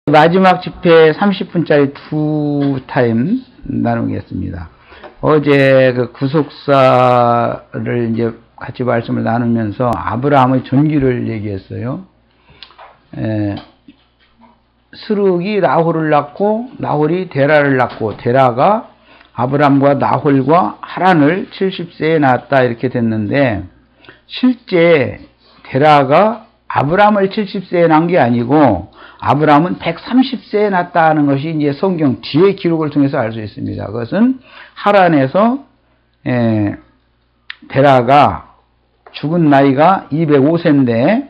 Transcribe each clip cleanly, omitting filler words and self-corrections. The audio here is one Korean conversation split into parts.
마지막 집회 30분짜리 두 타임 나누겠습니다. 어제 그 구속사를 이제 같이 말씀을 나누면서 아브라함의 존귀를 얘기했어요. 스룹이 나홀을 낳고 나홀이 데라를 낳고 데라가 아브라함과 나홀과 하란을 70세에 낳았다 이렇게 됐는데, 실제 데라가 아브라함을 70세에 낳은 게 아니고 아브라함은 130세에 낳았다는 것이 이제 성경 뒤의 기록을 통해서 알 수 있습니다. 그것은 하란에서 데라가 죽은 나이가 205세인데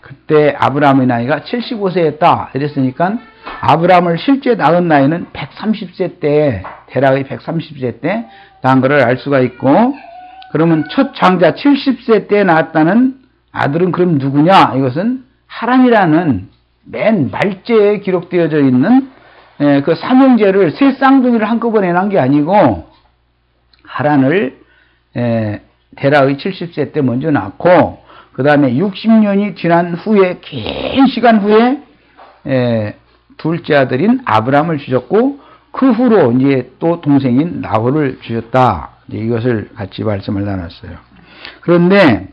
그때 아브라함의 나이가 75세였다 이랬으니까 아브라함을 실제 낳은 나이는 130세 때, 데라의 130세 때 낳은 것을 알 수가 있고, 그러면 첫 장자 70세 때 낳았다는 아들은 그럼 누구냐? 이것은 하란이라는 맨 말제에 기록되어져 있는 그 삼형제를, 세 쌍둥이를 한꺼번에 낳은 게 아니고 하란을 데라의 70세 때 먼저 낳고, 그 다음에 60년이 지난 후에, 긴 시간 후에 둘째 아들인 아브라함을 주셨고, 그 후로 이제 또 동생인 나홀을 주셨다. 이제 이것을 같이 말씀을 나눴어요. 그런데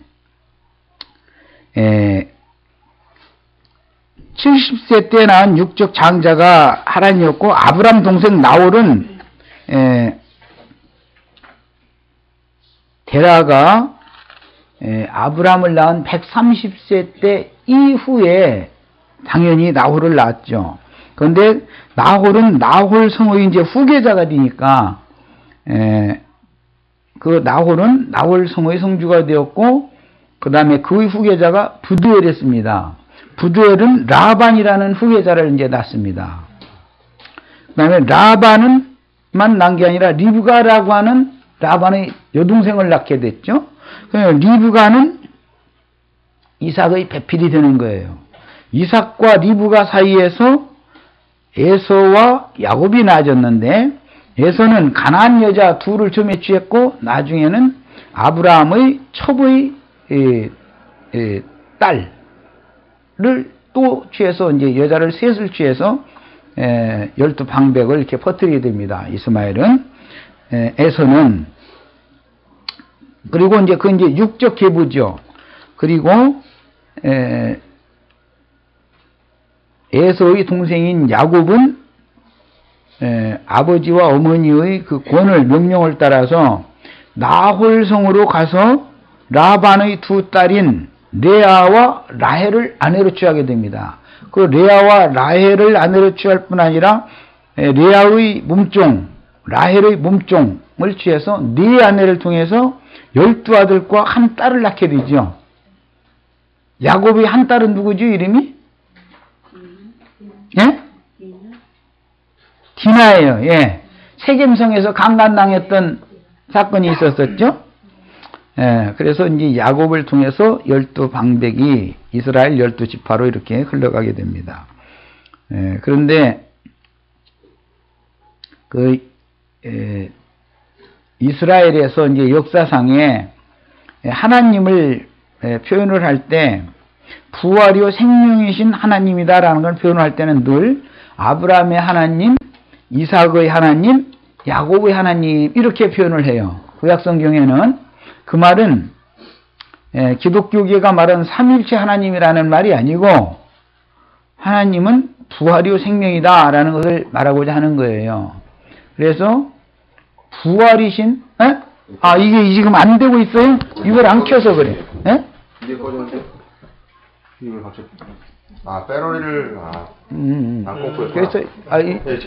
70세 때 낳은 육적 장자가 하란이었고, 아브라함 동생 나홀은 데라가 아브라함을 낳은 130세 때 이후에 당연히 나홀을 낳았죠. 그런데 나홀은 나홀 성의 이제 후계자가 되니까 그 나홀은 나홀 성의 성주가 되었고, 그 다음에 그의 후계자가 부두엘이었습니다. 부두엘은 라반이라는 후계자를 이제 낳습니다. 그 다음에 라반은만 낳은 게 아니라 리브가라고 하는 라반의 여동생을 낳게 됐죠. 리브가는 이삭의 배필이 되는 거예요. 이삭과 리브가 사이에서 에서와 야곱이 낳아졌는데, 에서는 가나안 여자 둘을 처음에 취했고 나중에는 아브라함의 첩의 딸을 또 취해서 이제 여자를 셋을 취해서 12방백을 이렇게 퍼뜨리게 됩니다. 이스마엘은. 에서는, 그리고 이제 그 이제 육적 계부죠. 그리고 에서의 동생인 야곱은 아버지와 어머니의 그 권을, 명령을 따라서 나홀 성으로 가서 라반의 두 딸인 레아와 라헬을 아내로 취하게 됩니다. 그 레아와 라헬을 아내로 취할 뿐 아니라 레아의 몸종, 라헬의 몸종을 취해서 네 아내를 통해서 12아들과 한 딸을 낳게 되죠. 야곱의 한 딸은 누구죠? 이름이? 예? 디나예요. 예. 세겜성에서 강간당했던 사건이 있었었죠. 예. 그래서 이제 야곱을 통해서 12방백이 이스라엘 12지파로 이렇게 흘러가게 됩니다. 예. 그런데 이스라엘에서 이제 역사상에 하나님을 표현을 할 때 부활이요 생명이신 하나님이다라는 걸 표현할 때는 늘 아브라함의 하나님, 이삭의 하나님, 야곱의 하나님 이렇게 표현을 해요. 구약성경에는 그 말은 기독교계가 말하는 삼일체 하나님이라는 말이 아니고 하나님은 부활이요 생명이다라는 것을 말하고자 하는 거예요. 그래서 부활이신, 이게 지금 안 되고 있어요? 이걸 안 켜서 그래. 이게 꺼졌는데? 이걸 갑자기. 배터리를, 안 꽂고요. 그래서,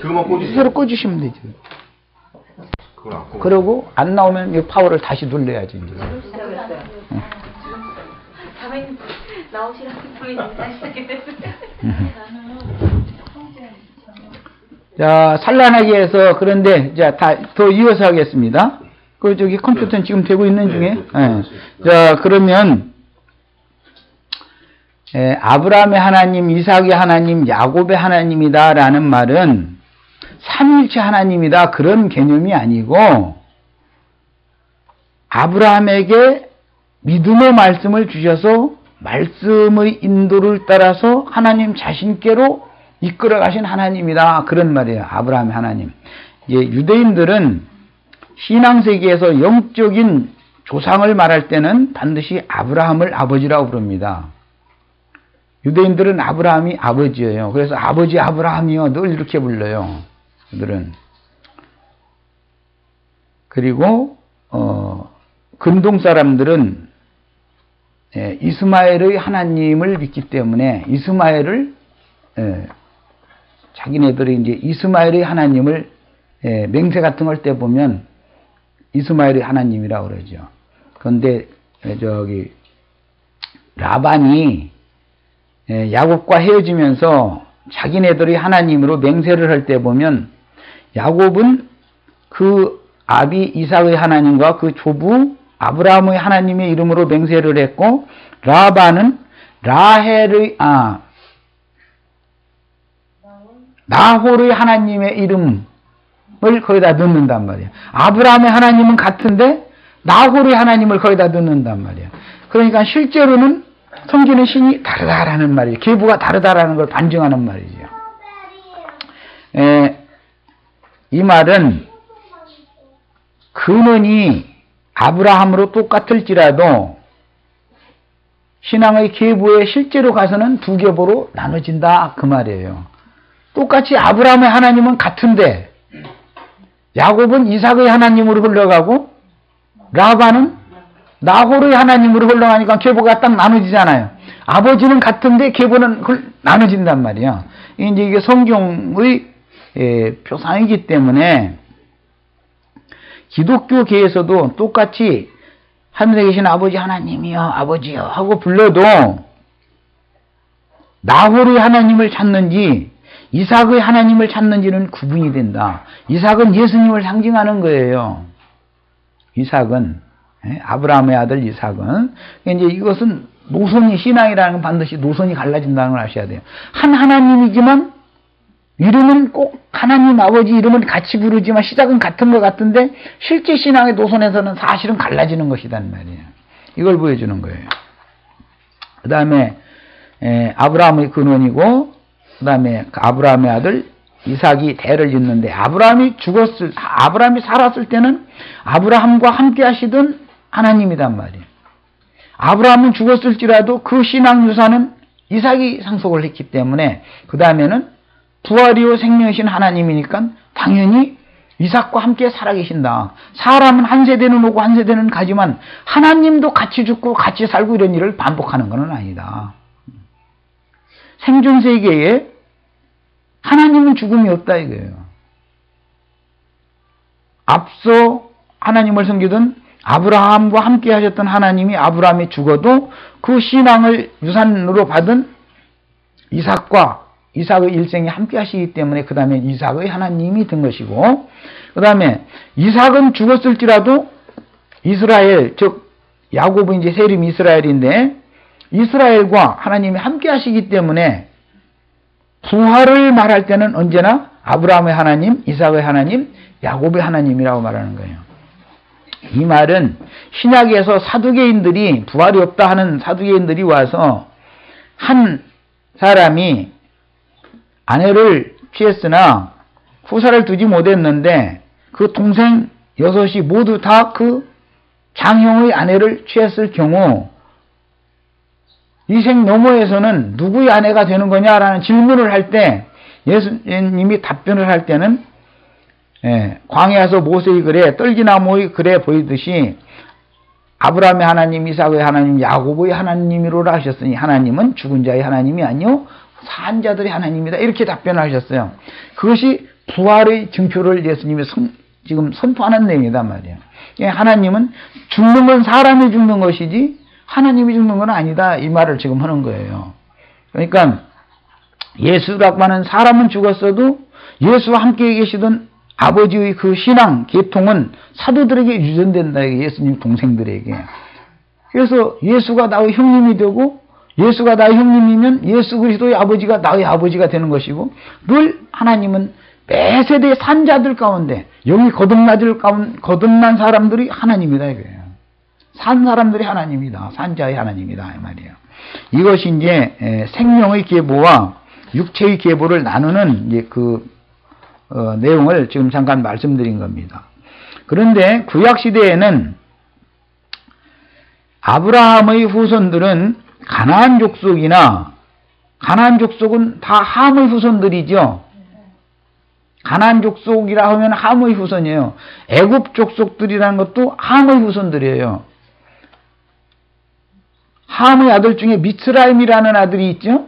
그거만 꽂으시면. 새로 꽂으시면 되죠. 그걸 안 꽂고. 그러고, 안 나오면 이 파워를 다시 눌러야지, 이제. 다음에 나오시라고 보이는데 다시 시작했어요. 자, 산란하게 해서, 그런데, 자, 더 이어서 하겠습니다. 저기 컴퓨터는 지금 되고 있는 중에. 자, 그러면, 아브라함의 하나님, 이삭의 하나님, 야곱의 하나님이다라는 말은 삼일체 하나님이다 그런 개념이 아니고, 아브라함에게 믿음의 말씀을 주셔서 말씀의 인도를 따라서 하나님 자신께로 이끌어 가신 하나님이다. 그런 말이에요. 아브라함의 하나님. 예, 유대인들은 신앙세계에서 영적인 조상을 말할 때는 반드시 아브라함을 아버지라고 부릅니다. 유대인들은 아브라함이 아버지예요. 그래서 아버지 아브라함이요. 늘 이렇게 불러요. 그들은. 그리고 근동 사람들은 이스마엘의 하나님을 믿기 때문에 이스마엘을 자기네들이 이제 이스마엘의 하나님을 맹세 같은 걸 때 보면 이스마엘의 하나님이라고 그러죠. 그런데 저기 라반이 야곱과 헤어지면서 자기네들이 하나님으로 맹세를 할 때 보면 야곱은 그 아비 이삭의 하나님과 그 조부 아브라함의 하나님의 이름으로 맹세를 했고 라반은 나홀의 하나님의 이름을 거기다 넣는단 말이에요. 아브라함의 하나님은 같은데 나홀의 하나님을 거기다 넣는단 말이에요. 그러니까 실제로는 섬기는 신이 다르다라는 말이에요. 계보가 다르다라는 걸 반증하는 말이죠. 이 말은 근원이 아브라함으로 똑같을지라도 신앙의 계보에 실제로 가서는 두 계보로 나눠진다 그 말이에요. 똑같이 아브라함의 하나님은 같은데 야곱은 이삭의 하나님으로 흘러가고 라반은 나홀의 하나님으로 흘러가니까 계보가 딱 나눠지잖아요. 아버지는 같은데 계보는 나눠진단 말이에요. 이게 성경의 표상이기 때문에 기독교계에서도 똑같이 하늘에 계신 아버지 하나님이여 아버지여 하고 불러도 나홀의 하나님을 찾는지 이삭의 하나님을 찾는지는 구분이 된다. 이삭은 예수님을 상징하는 거예요. 이삭은 아브라함의 아들 이삭은 이제 이것은 노선이 신앙이라는 건 반드시 노선이 갈라진다는 걸 아셔야 돼요. 한 하나님이지만 이름은 꼭 하나님 아버지 이름은 같이 부르지만 시작은 같은 것 같은데 실제 신앙의 노선에서는 사실은 갈라지는 것이란 말이에요. 이걸 보여주는 거예요. 그 다음에 아브라함의 근원이고 그 다음에 아브라함의 아들 이삭이 대를 잇는데 아브라함이 살았을 때는 아브라함과 함께 하시던 하나님이란 말이에요. 아브라함은 죽었을지라도 그 신앙 유산은 이삭이 상속을 했기 때문에 그 다음에는 부활이요 생명이신 하나님이니까 당연히 이삭과 함께 살아계신다. 사람은 한 세대는 오고 한 세대는 가지만 하나님도 같이 죽고 같이 살고 이런 일을 반복하는 건 아니다. 생존 세계에 하나님은 죽음이 없다 이거예요. 앞서 하나님을 섬기던 아브라함과 함께 하셨던 하나님이 아브라함이 죽어도 그 신앙을 유산으로 받은 이삭의 일생에 함께 하시기 때문에 그 다음에 이삭의 하나님이 된 것이고 그 다음에 이삭은 죽었을지라도 이스라엘 즉 야곱은 이제 세림이 이스라엘인데 이스라엘과 하나님이 함께 하시기 때문에 부활을 말할 때는 언제나 아브라함의 하나님, 이삭의 하나님, 야곱의 하나님이라고 말하는 거예요. 이 말은 신약에서 사두개인들이 부활이 없다 하는 사두개인들이 와서 한 사람이 아내를 취했으나 후사를 두지 못했는데 그 동생 6이 모두 다 그 장형의 아내를 취했을 경우 이 생 너머에서는 누구의 아내가 되는 거냐라는 질문을 할 때 예수님이 답변을 할 때는 광야에서 모세의 글에 떨기나무의 글에 보이듯이 아브라함의 하나님, 이삭의 하나님, 야곱의 하나님이로라 하셨으니 하나님은 죽은 자의 하나님이 아니요 산 자들의 하나님이다. 이렇게 답변을 하셨어요. 그것이 부활의 증표를 예수님이 지금 선포하는 내용이단 말이에요. 하나님은 죽는 건 사람이 죽는 것이지 하나님이 죽는 건 아니다. 이 말을 지금 하는 거예요. 그러니까 예수라고 하는 사람은 죽었어도 예수와 함께 계시던 아버지의 그 신앙, 계통은 사도들에게 유전된다. 예수님 동생들에게. 그래서 예수가 나의 형님이 되고 예수가 나의 형님이면 예수 그리스도의 아버지가 나의 아버지가 되는 것이고 늘 하나님은 매 세대의 산자들 가운데 영이 거듭난 사람들이 하나님이다 이거예요. 산 사람들이 하나님이다. 산자의 하나님이다 이 말이에요. 이것이 이제 생명의 계보와 육체의 계보를 나누는 이제 내용을 지금 잠깐 말씀드린 겁니다. 그런데 구약 시대에는 아브라함의 후손들은 가나안 족속이나 가나안 족속은 다 함의 후손들이죠. 가나안 족속이라 하면 함의 후손이에요. 애굽 족속들이라는 것도 함의 후손들이에요. 함의 아들 중에 미츠라임이라는 아들이 있죠.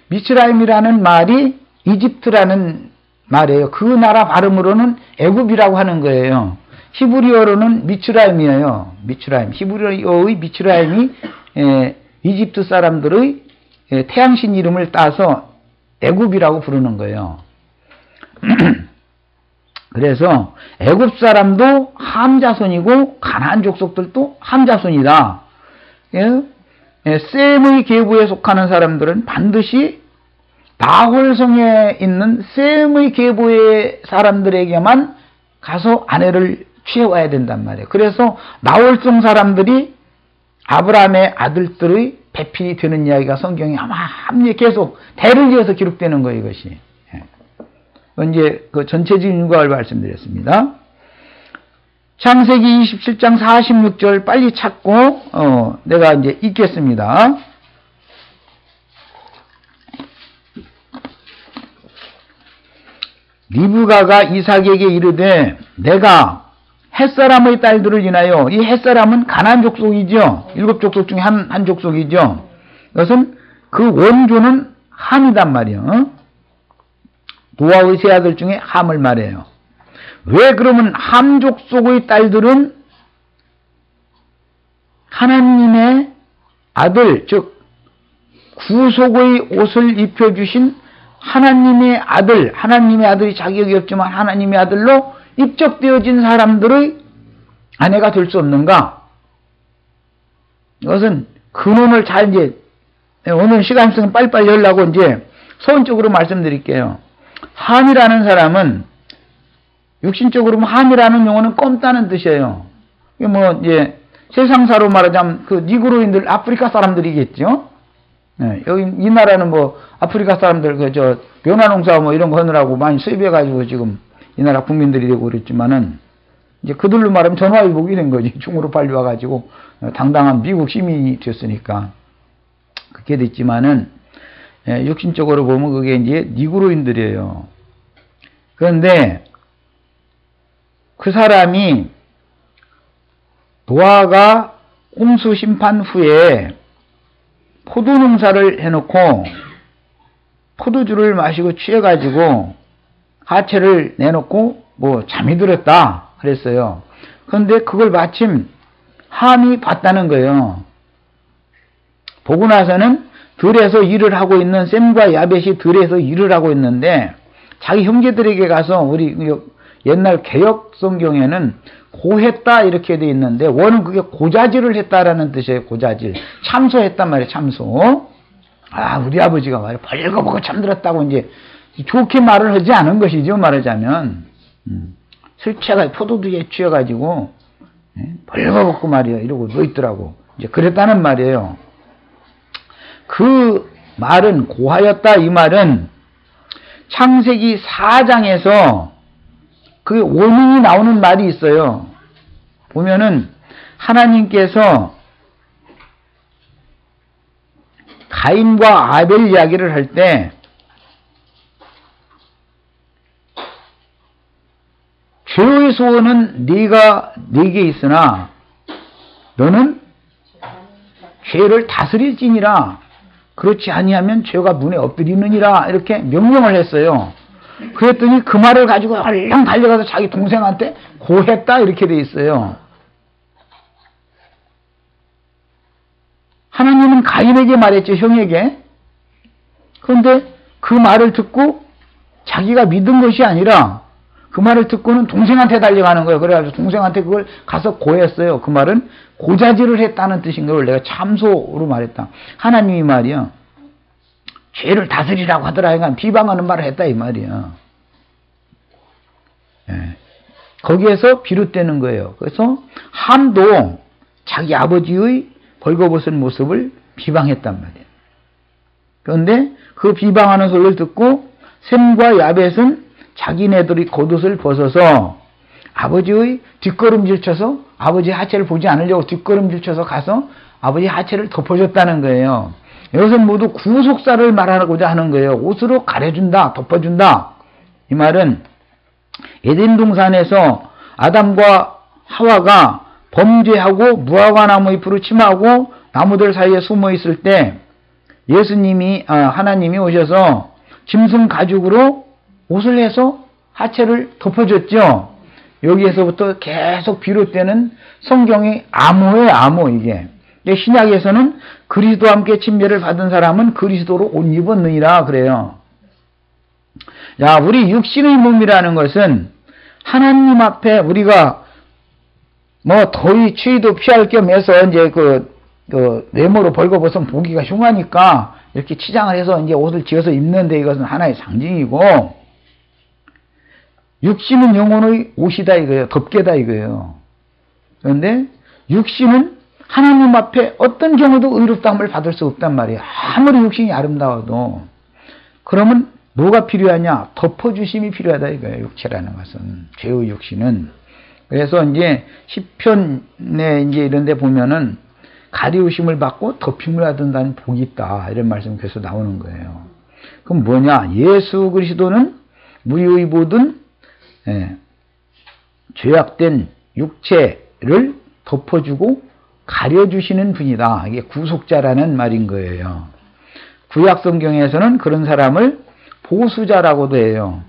미츠라임이라는 말이 이집트라는 말이에요. 그 나라 발음으로는 애굽이라고 하는 거예요. 히브리어로는 미츠라임이에요. 미츠라임. 히브리어의 미츠라임이 이집트 사람들의 태양신 이름을 따서 애굽이라고 부르는 거예요. 그래서 애굽 사람도 함 자손이고 가나안 족속들도 함 자손이다. 셈의 계보에 속하는 사람들은 반드시 나홀성에 있는 셈의 계보의 사람들에게만 가서 아내를 취해와야 된단 말이에요. 그래서 나홀성 사람들이 아브라함의 아들들의 배필이 되는 이야기가 성경에 함께 계속 대를 이어서 기록되는 거예요, 이것이. 이제 그 전체적인 윤곽을 말씀드렸습니다. 창세기 27장 46절 빨리 찾고 내가 이제 읽겠습니다. 리브가가 이삭에게 이르되 내가 햇사람의 딸들을 인하여, 이 햇사람은 가나안 족속이죠. 7족속 중에 한 족속이죠. 이것은 그 원조는 함이단 말이에요. 노아의 세 아들 중에 함을 말해요. 왜 그러면 함 족속의 딸들은 하나님의 아들, 즉 구속의 옷을 입혀주신 하나님의 아들이 자격이 없지만 하나님의 아들로 입적되어진 사람들의 아내가 될 수 없는가? 이것은 근원을 잘 이제 오늘 시간 있으면 빨리빨리 하려고 이제 서론적으로 말씀드릴게요. 함이라는 사람은 육신적으로 함이라는 용어는 껌따는 뜻이에요. 이게 뭐 이제 세상사로 말하자면 그 니그로인들 아프리카 사람들이겠죠. 네, 여기 이 나라는 뭐 아프리카 사람들 변화농사 뭐 이런 거 하느라고 많이 수입해가지고 지금 이 나라 국민들이 되고 그랬지만은 이제 그들로 말하면 전화위복이 된 거지. 중으로 빨리 와가지고 당당한 미국 시민이 됐으니까 그렇게 됐지만은 육신적으로 보면 그게 이제 니그로인들이에요. 그런데 그 사람이 노아가 홍수 심판 후에 포도 농사를 해놓고 포도주를 마시고 취해가지고 하체를 내놓고 뭐 잠이 들었다 그랬어요. 그런데 그걸 마침 함이 봤다는 거예요. 보고 나서는 들에서 일을 하고 있는 셈과 야벳이 들에서 일을 하고 있는데 자기 형제들에게 가서 우리 옛날 개역 성경에는 고했다 이렇게 돼 있는데 원은 그게 고자질을 했다라는 뜻이에요. 고자질. 참소했단 말이에요. 참소. 우리 아버지가 말이에요. 벌거벗고 잠들었다고 이제 좋게 말을 하지 않은 것이죠. 말하자면 술 취해가 포도주에 취해가지고 벌거벗고 말이에요. 이러고 누워 있더라고. 이제 그랬다는 말이에요. 그 말은 고하였다 이 말은 창세기 4장에서 그 원인이 나오는 말이 있어요. 보면은 하나님께서 가인과 아벨 이야기를 할 때 죄의 소원은 네게 있으나 너는 죄를 다스릴지니라. 그렇지 아니하면 죄가 문에 엎드리느니라. 이렇게 명령을 했어요. 그랬더니 그 말을 가지고 얼른 달려가서 자기 동생한테 고했다 이렇게 돼 있어요. 하나님은 가인에게 말했죠. 형에게. 그런데 그 말을 듣고 자기가 믿은 것이 아니라 그 말을 듣고는 동생한테 달려가는 거예요. 그래가지고 동생한테 그걸 가서 고했어요. 그 말은 고자질을 했다는 뜻인 걸 내가 참소로 말했다. 하나님이 말이야. 죄를 다스리라고 하더라. 그러니까 비방하는 말을 했다 이 말이야. 예. 거기에서 비롯되는 거예요. 그래서 함도 자기 아버지의 벌거벗은 모습을 비방했단 말이에요. 그런데 그 비방하는 소리를 듣고 셈과 야벳은 자기네들이 겉옷을 벗어서 아버지의 뒷걸음질 쳐서 아버지의 하체를 보지 않으려고 뒷걸음질 쳐서 가서 아버지의 하체를 덮어줬다는 거예요. 이것은 모두 구속사를 말하고자 하는 거예요. 옷으로 가려준다, 덮어준다. 이 말은 에덴 동산에서 아담과 하와가 범죄하고 무화과 나무 잎으로 침하고 나무들 사이에 숨어 있을 때 하나님이 오셔서 짐승 가죽으로 옷을 해서 하체를 덮어줬죠. 여기에서부터 계속 비롯되는 성경의 암호예요, 암호 이게. 신약에서는 그리스도와 함께 침례를 받은 사람은 그리스도로 옷 입었느니라 그래요. 야, 우리 육신의 몸이라는 것은 하나님 앞에 우리가 뭐 더위 추위도 피할 겸해서 이제 네모로 벌거벗으면 보기가 흉하니까 이렇게 치장을 해서 이제 옷을 지어서 입는데 이것은 하나의 상징이고, 육신은 영혼의 옷이다 이거예요. 덮개다 이거예요. 그런데 육신은 하나님 앞에 어떤 경우도 의롭다함을 받을 수 없단 말이에요. 아무리 육신이 아름다워도. 그러면 뭐가 필요하냐? 덮어주심이 필요하다 이거예요. 육체라는 것은. 죄의 육신은. 그래서 이제 시편에 이제 이런 데 보면은 가리우심을 받고 덮임을 받는다는 복이 있다. 이런 말씀이 계속 나오는 거예요. 그럼 뭐냐? 예수 그리스도는 우리의 모든 죄악된 육체를 덮어주고 가려주시는 분이다. 이게 구속자라는 말인 거예요. 구약 성경에서는 그런 사람을 보수자라고도 해요.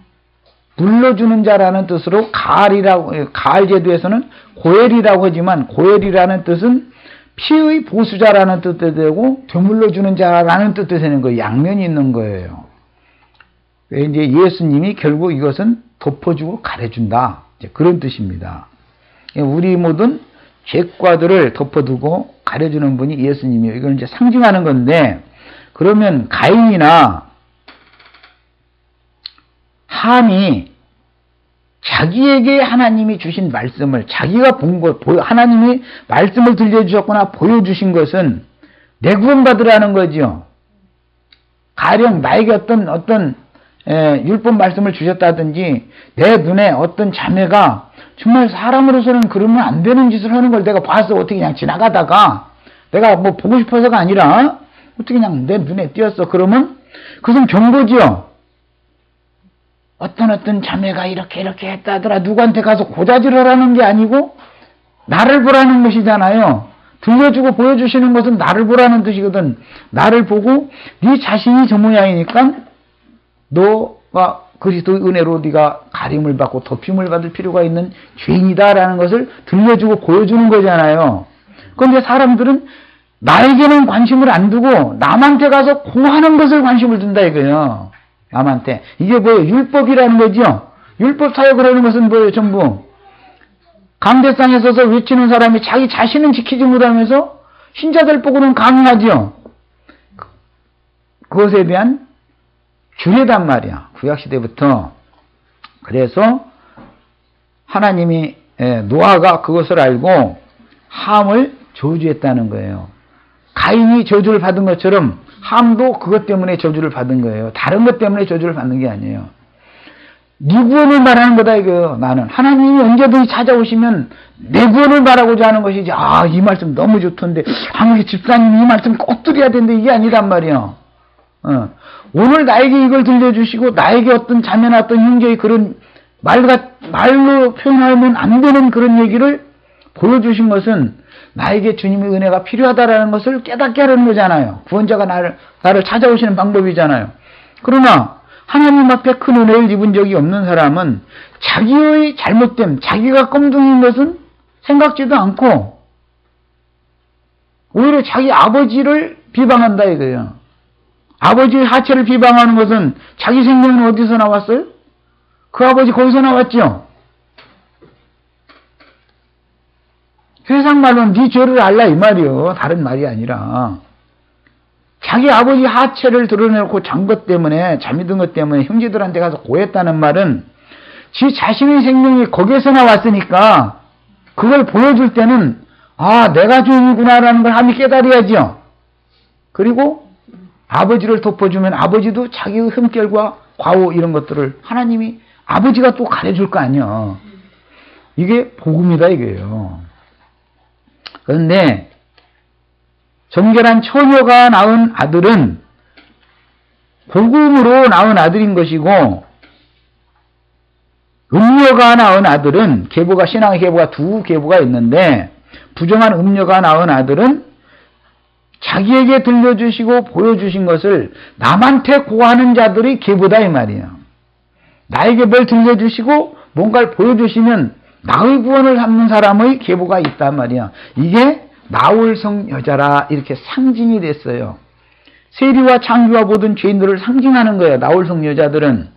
물러주는 자라는 뜻으로 가을 제도에서는 고엘이라고 하지만 고엘이라는 뜻은 피의 보수자라는 뜻도 되고 되물러주는 자라는 뜻도 되는 거예요. 양면이 있는 거예요. 이제 예수님이 결국 이것은 덮어주고 가려준다. 그런 뜻입니다. 우리 모든 죄과들을 덮어두고 가려주는 분이 예수님이에요. 이걸 이제 상징하는 건데, 그러면 가인이나 함이 자기에게 하나님이 주신 말씀을, 자기가 본 것, 하나님이 말씀을 들려주셨거나 보여주신 것은 내 구원받으라는 거죠. 가령 나에게 어떤 율법 말씀을 주셨다든지, 내 눈에 어떤 자매가 정말 사람으로서는 그러면 안 되는 짓을 하는 걸 내가 봐서 어떻게 그냥 지나가다가 내가 뭐 보고 싶어서가 아니라 어떻게 그냥 내 눈에 띄었어. 그러면 그것은 경고지요. 어떤 자매가 이렇게 했다더라. 누구한테 가서 고자질하라는 게 아니고 나를 보라는 것이잖아요. 들려주고 보여주시는 것은 나를 보라는 뜻이거든. 나를 보고 네 자신이 저 모양이니까 너가 그리스도의 은혜로 네가 가림을 받고 덮임을 받을 필요가 있는 죄인이다라는 것을 들려주고 보여주는 거잖아요. 그런데 사람들은 나에게는 관심을 안 두고 남한테 가서 고하는 것을 관심을 둔다 이거예요. 남한테. 이게 뭐예요? 율법이라는 거죠. 율법 사역을 하는 것은 뭐예요? 전부 강대상에 서서 외치는 사람이 자기 자신은 지키지 못하면서 신자들 보고는 강요하죠. 그것에 대한 주례단 말이야. 구약시대부터. 그래서 하나님이 노아가 그것을 알고 함을 저주했다는 거예요. 가인이 저주를 받은 것처럼 함도 그것 때문에 저주를 받은 거예요. 다른 것 때문에 저주를 받는 게 아니에요. 네 구원을 말하는 거다 이거예요. 나는 하나님이 언제든지 찾아오시면 내 구원을 말하고자 하는 것이지. 이 말씀 너무 좋던데 아무리 집사님이 이 말씀 꼭 드려야 되는데 이게 아니란 말이에요. 오늘 나에게 이걸 들려주시고 나에게 어떤 자매나 어떤 형제의 그런 말로 표현하면 안 되는 그런 얘기를 보여주신 것은 나에게 주님의 은혜가 필요하다라는 것을 깨닫게 하려는 거잖아요. 구원자가 나를 찾아오시는 방법이잖아요. 그러나 하나님 앞에 큰 은혜를 입은 적이 없는 사람은 자기의 잘못됨, 자기가 껌둥이인 것은 생각지도 않고 오히려 자기 아버지를 비방한다 이거예요. 아버지의 하체를 비방하는 것은 자기 생명은 어디서 나왔어요? 그 아버지 거기서 나왔죠. 세상 말로는 네 죄를 알라 이 말이요. 다른 말이 아니라 자기 아버지 하체를 드러내놓고 잔 것 때문에 잠이 든 것 때문에 형제들한테 가서 고했다는 말은 지 자신의 생명이 거기에서 나왔으니까 그걸 보여줄 때는 내가 죄인이구나라는 걸 함이 깨달아야죠. 그리고 아버지를 덮어주면 아버지도 자기의 흠결과 과오 이런 것들을 하나님이 아버지가 또 가려줄 거 아니야. 이게 복음이다 이거예요. 그런데 정결한 처녀가 낳은 아들은 복음으로 낳은 아들인 것이고, 음녀가 낳은 아들은 계보가, 신앙의 계보가 두 계보가 있는데, 부정한 음녀가 낳은 아들은 자기에게 들려주시고 보여주신 것을 남한테 고하는 자들이 계보다 이 말이에요. 나에게 뭘 들려주시고 뭔가를 보여주시면 나의 구원을 삼는 사람의 계보가 있단 말이야. 이게 나홀성 여자라 이렇게 상징이 됐어요. 세리와 창기와 모든 죄인들을 상징하는 거예요. 나홀성 여자들은.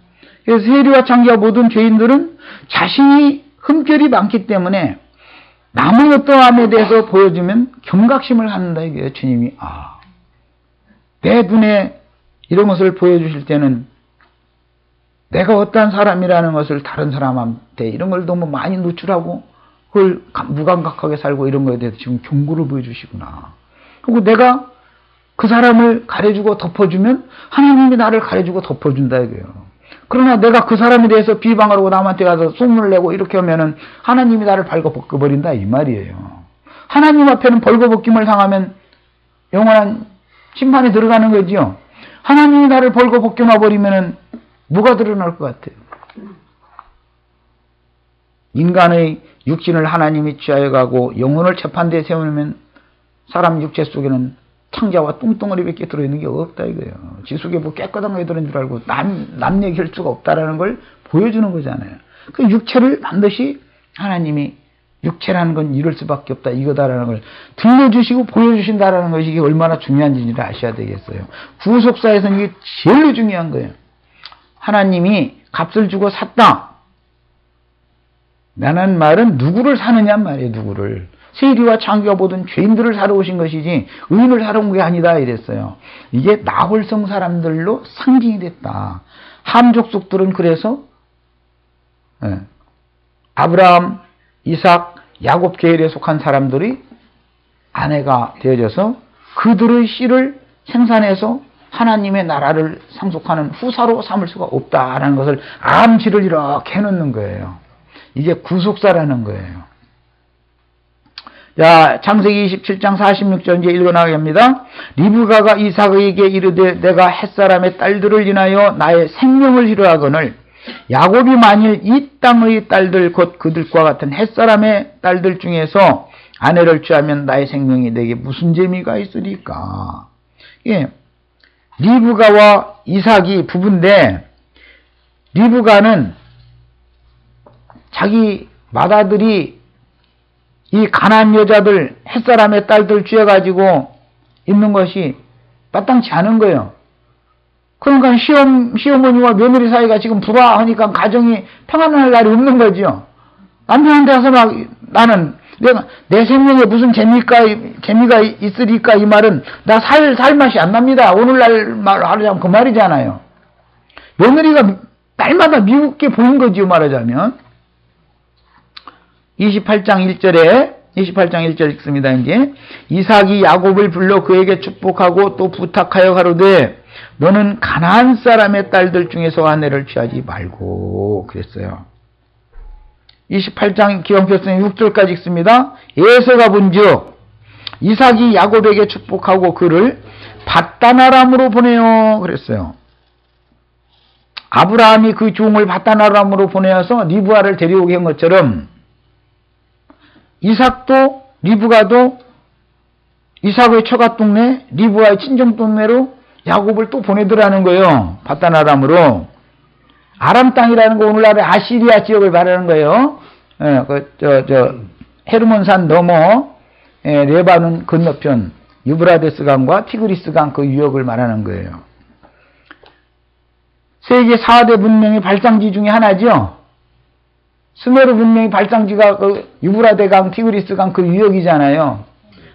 그래서 세리와 창기와 모든 죄인들은 자신이 흠결이 많기 때문에 남의 어떠함에 대해서 보여주면 경각심을 갖는다 이거예요. 주님이 내 눈에 이런 것을 보여주실 때는 내가 어떠한 사람이라는 것을 다른 사람한테 이런 걸 너무 많이 노출하고 그걸 무감각하게 살고 이런 거에 대해서 지금 경고를 보여주시구나. 그리고 내가 그 사람을 가려주고 덮어주면 하나님이 나를 가려주고 덮어준다 이거예요. 그러나 내가 그 사람에 대해서 비방하고 남한테 가서 소문을 내고 이렇게 하면은 하나님이 나를 벌거벗겨버린다 이 말이에요. 하나님 앞에는 벌거벗김을 당하면 영원한 심판에 들어가는 거지요. 하나님이 나를 벌거벗겨놔버리면은 뭐가 드러날 것 같아요? 인간의 육신을 하나님이 취하여 가고 영혼을 재판대에 세우면 사람 육체 속에는 창자와 똥덩어리밖에 들어있는 게 없다 이거예요. 지 속에 뭐 깨끗한 게 들어있는 줄 알고 남 얘기할 수가 없다라는 걸 보여주는 거잖아요. 그 육체를 반드시 하나님이 육체라는 건 이럴 수밖에 없다 이거다라는 걸 들려주시고 보여주신다라는 것이 이게 얼마나 중요한지를 아셔야 되겠어요. 구속사에서는 이게 제일 중요한 거예요. 하나님이 값을 주고 샀다. 라는 말은 누구를 사느냐 말이에요. 누구를. 세리와 창기와 모든 죄인들을 사러 오신 것이지 의인을 사러 온 게 아니다 이랬어요. 이게 나홀성 사람들로 상징이 됐다. 함 족속들은 그래서 아브라함, 이삭, 야곱 계열에 속한 사람들이 아내가 되어져서 그들의 씨를 생산해서 하나님의 나라를 상속하는 후사로 삼을 수가 없다라는 것을 암시를 이렇게 해놓는 거예요. 이게 구속사라는 거예요. 자, 창세기 27장 46절 이제 읽어나갑니다. 리브가가 이삭에게 이르되 내가 햇사람의 딸들을 인하여 나의 생명을 희로하거늘 야곱이 만일 이 땅의 딸들 곧 그들과 같은 햇사람의 딸들 중에서 아내를 취하면 나의 생명이 내게 무슨 재미가 있으리까. 예. 리브가와 이삭이 부부인데 리브가는 자기 맏아들이 이 가나안 여자들 햇사람의 딸들 쥐어가지고 있는 것이 마땅치 않은 거예요. 그러니까 시어머니와 며느리 사이가 지금 불화하니까 가정이 평안할 날이 없는 거죠. 남편한테 가서 막 나는 내 생명에 무슨 재미가 있으리까 이 말은 나 살 맛이 안 납니다. 오늘날 말하자면 그 말이잖아요. 며느리가 날마다 미웃게 보인 거지요 말하자면. 28장 1절 읽습니다. 이제 이삭이 야곱을 불러 그에게 축복하고 또 부탁하여 가로되 너는 가나안 사람의 딸들 중에서 아내를 취하지 말고 그랬어요. 28장 기원표성의 6절까지 읽습니다. 에서가 본즉 이삭이 야곱에게 축복하고 그를 밧다나람으로 보내요 그랬어요. 아브라함이 그 종을 밧다나람으로 보내어서 리브가를 데려오게 한 것처럼 이삭도 리브가도 이삭의 처갓 동네 리브가의 친정 동네로 야곱을 또 보내더라는 거예요. 밧다나람으로. 아람 땅이라는 거 오늘날의 아시리아 지역을 말하는 거예요. 헤르몬산 넘어 레바논 건너편 유브라데스 강과 티그리스 강 그 유역을 말하는 거예요. 세계 4대 문명의 발상지 중에 하나죠. 스메르 문명의 발상지가 그 유브라데 강, 티그리스 강 그 유역이잖아요.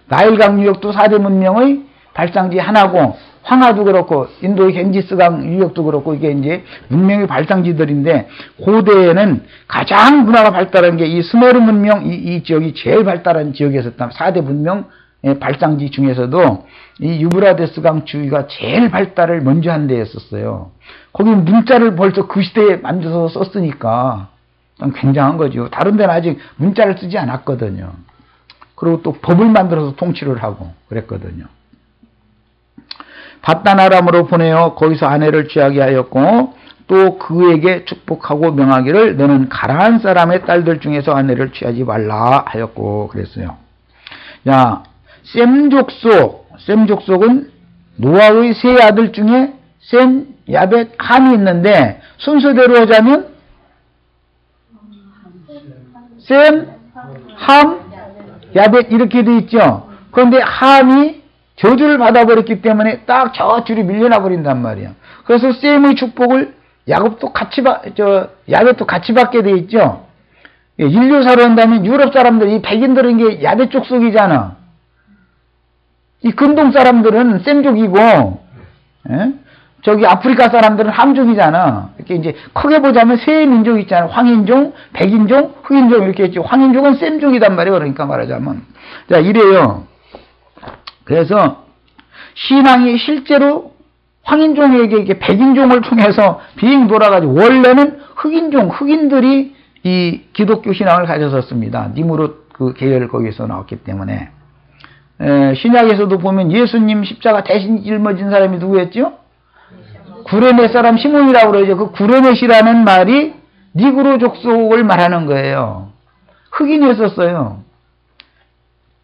나일강 유역도 4대 문명의 발상지 하나고 황하도 그렇고 인도의 겐지스 강 유역도 그렇고 이게 이제 문명의 발상지들인데 고대에는 가장 문화가 발달한 게 이 스메르 문명 이 지역이 제일 발달한 지역이었었다. 4대 문명 발상지 중에서도 이 유브라데스 강 주위가 제일 발달을 먼저 한 데였었어요. 거기 문자를 벌써 그 시대에 만들어서 썼으니까 굉장한 거죠. 다른 데는 아직 문자를 쓰지 않았거든요. 그리고 또 법을 만들어서 통치를 하고 그랬거든요. 바단 아람으로 보내어 거기서 아내를 취하게 하였고 또 그에게 축복하고 명하기를 너는 가나안 사람의 딸들 중에서 아내를 취하지 말라 하였고 그랬어요. 야, 셈 족속은 노아의 세 아들 중에 셈, 야벳, 함이 있는데 순서대로 하자면 셈, 함, 야벳 이렇게 돼 있죠. 그런데 함이 저주를 받아버렸기 때문에 딱 저 줄이 밀려나 버린단 말이야. 그래서 셈의 축복을 야곱도 같이 야벳도 같이 받게 돼 있죠. 인류사로 한다면 유럽 사람들, 이 백인들은 이게 야벳 족속이잖아. 이 근동 사람들은 셈족이고, 저기 아프리카 사람들은 함족이잖아. 이렇게 이제 크게 보자면 세 민족 있잖아. 황인종, 백인종, 흑인종 이렇게 있죠. 황인종은 셈족이단 말이에요. 그러니까 말하자면. 자, 이래요. 그래서 신앙이 실제로 황인종에게 이렇게 백인종을 통해서 빙 돌아가지고 원래는 흑인들이 이 기독교 신앙을 가졌었습니다. 니무롯 그 계열 거기서 나왔기 때문에. 신약에서도 보면 예수님 십자가 대신 짊어진 사람이 누구였죠? 구레네 사람 시몬이라고 그러죠. 그 구레넷이라는 말이 니그로 족속을 말하는 거예요. 흑인이었었어요.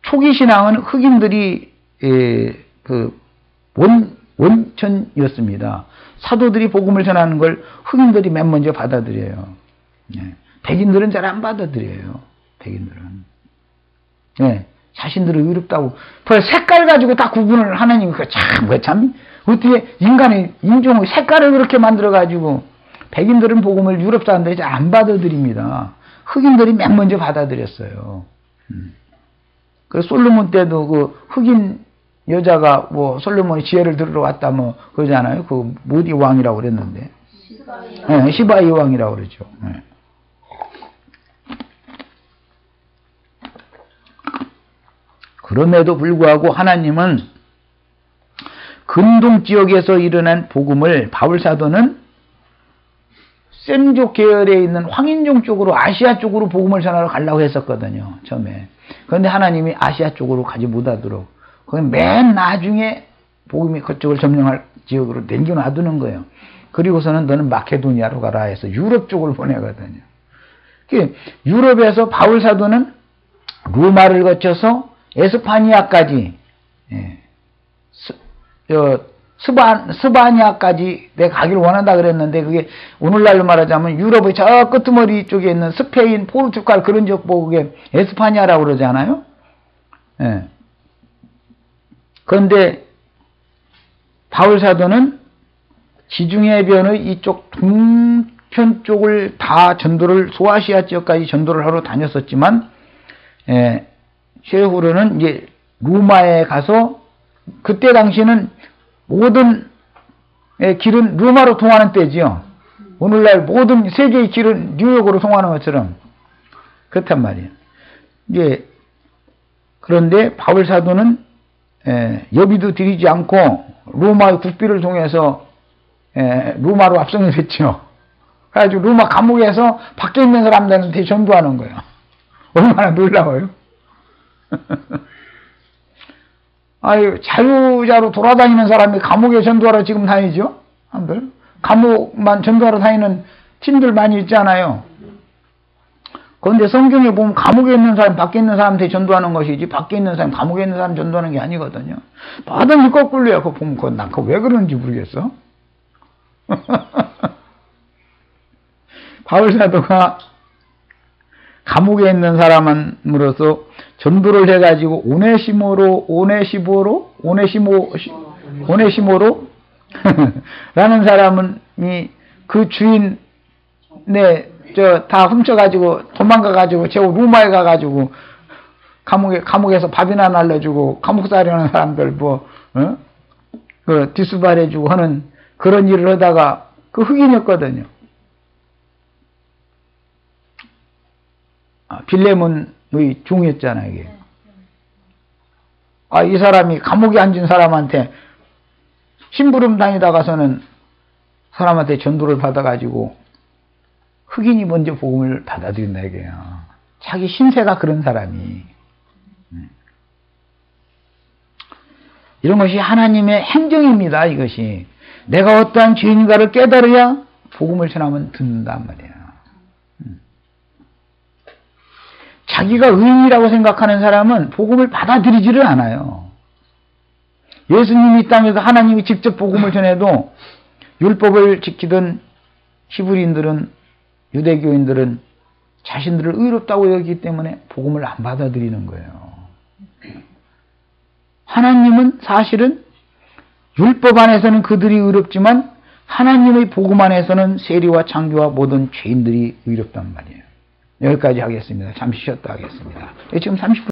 초기 신앙은 흑인들이 원천이었습니다. 사도들이 복음을 전하는 걸 흑인들이 맨 먼저 받아들여요. 백인들은 잘 안 받아들여요. 백인들은. 자신들은 의롭다고. 그 색깔 가지고 다 구분을 하느님, 참, 어떻게 인간의 인종의 색깔을 그렇게 만들어가지고, 백인들은 복음을 유럽 사람들이 잘 안 받아들입니다. 흑인들이 맨 먼저 받아들였어요. 그래서 솔로몬 때도 그 흑인 여자가 뭐 솔로몬이 지혜를 들으러 왔다 뭐 그러잖아요. 그 모디 왕이라고 그랬는데. 시바이 왕이라고 그러죠. 그럼에도 불구하고 하나님은 근동 지역에서 일어난 복음을 바울 사도는 셈족 계열에 있는 황인종 쪽으로 아시아 쪽으로 복음을 전하러 가려고 했었거든요. 처음에. 그런데 하나님이 아시아 쪽으로 가지 못하도록 거기 맨 나중에 복음이 그쪽을 점령할 지역으로 남겨놔두는 거예요. 그리고서는 너는 마케도니아로 가라 해서 유럽 쪽을 보내거든요. 유럽에서 바울 사도는 로마를 거쳐서 에스파니아까지, 스바니아까지 내가 가기를 원한다 그랬는데 그게 오늘날로 말하자면 유럽의 저 끄트머리 쪽에 있는 스페인, 포르투갈 그런 쪽 보고 그게 에스파니아라고 그러잖아요. 그런데 바울 사도는 지중해변의 이쪽 동편 쪽을 다 전도를 소아시아 지역까지 전도를 하러 다녔었지만 최후로는 이제 로마에 가서 그때 당시는 모든 길은 로마로 통하는 때지요. 오늘날 모든 세계의 길은 뉴욕으로 통하는 것처럼 그렇단 말이에요. 이제 그런데 바울 사도는 여비도 드리지 않고 로마의 국비를 통해서 로마로 압송이 됐죠. 그래가지고 로마 감옥에서 밖에 있는 사람들한테 전도하는 거예요. 얼마나 놀라워요. 아유, 자유자로 돌아다니는 사람이 감옥에 전도하러 지금 다니죠? 사람들. 감옥만 전도하러 다니는 팀들 많이 있잖아요. 그런데 성경에 보면 감옥에 있는 사람, 밖에 있는 사람한테 전도하는 것이지, 밖에 있는 사람, 감옥에 있는 사람 전도하는 게 아니거든요. 뭐든지 거꾸로야. 그거 보면, 난 그거 왜 그러는지 모르겠어. 바울 사도가 감옥에 있는 사람으로서 전도를 해가지고 오네시모로 라는 사람은 그 주인 다 훔쳐가지고 도망가가지고 저 로마에 가가지고 감옥에서 밥이나 날려주고 감옥살이 하는 사람들 그 뒷수발해주고 하는 그런 일을 하다가 그 흑인이었거든요. 빌레몬의 종이었잖아요, 이게. 아, 이 사람이 감옥에 앉은 사람한테 심부름 다니다가서는 사람한테 전도를 받아가지고 흑인이 먼저 복음을 받아들인다 이게요. 자기 신세가 그런 사람이. 이런 것이 하나님의 행정입니다. 이것이. 내가 어떠한 죄인인가를 깨달아야 복음을 전하면 듣는단 말이에요. 자기가 의인이라고 생각하는 사람은 복음을 받아들이지를 않아요. 예수님이 이 땅에서 하나님이 직접 복음을 전해도 율법을 지키던 히브리인들은, 유대교인들은 자신들을 의롭다고 여기기 때문에 복음을 안 받아들이는 거예요. 하나님은 사실은 율법 안에서는 그들이 의롭지만 하나님의 복음 안에서는 세리와 창교와 모든 죄인들이 의롭단 말이에요. 여기까지 하겠습니다. 잠시 쉬었다 하겠습니다. 지금 30분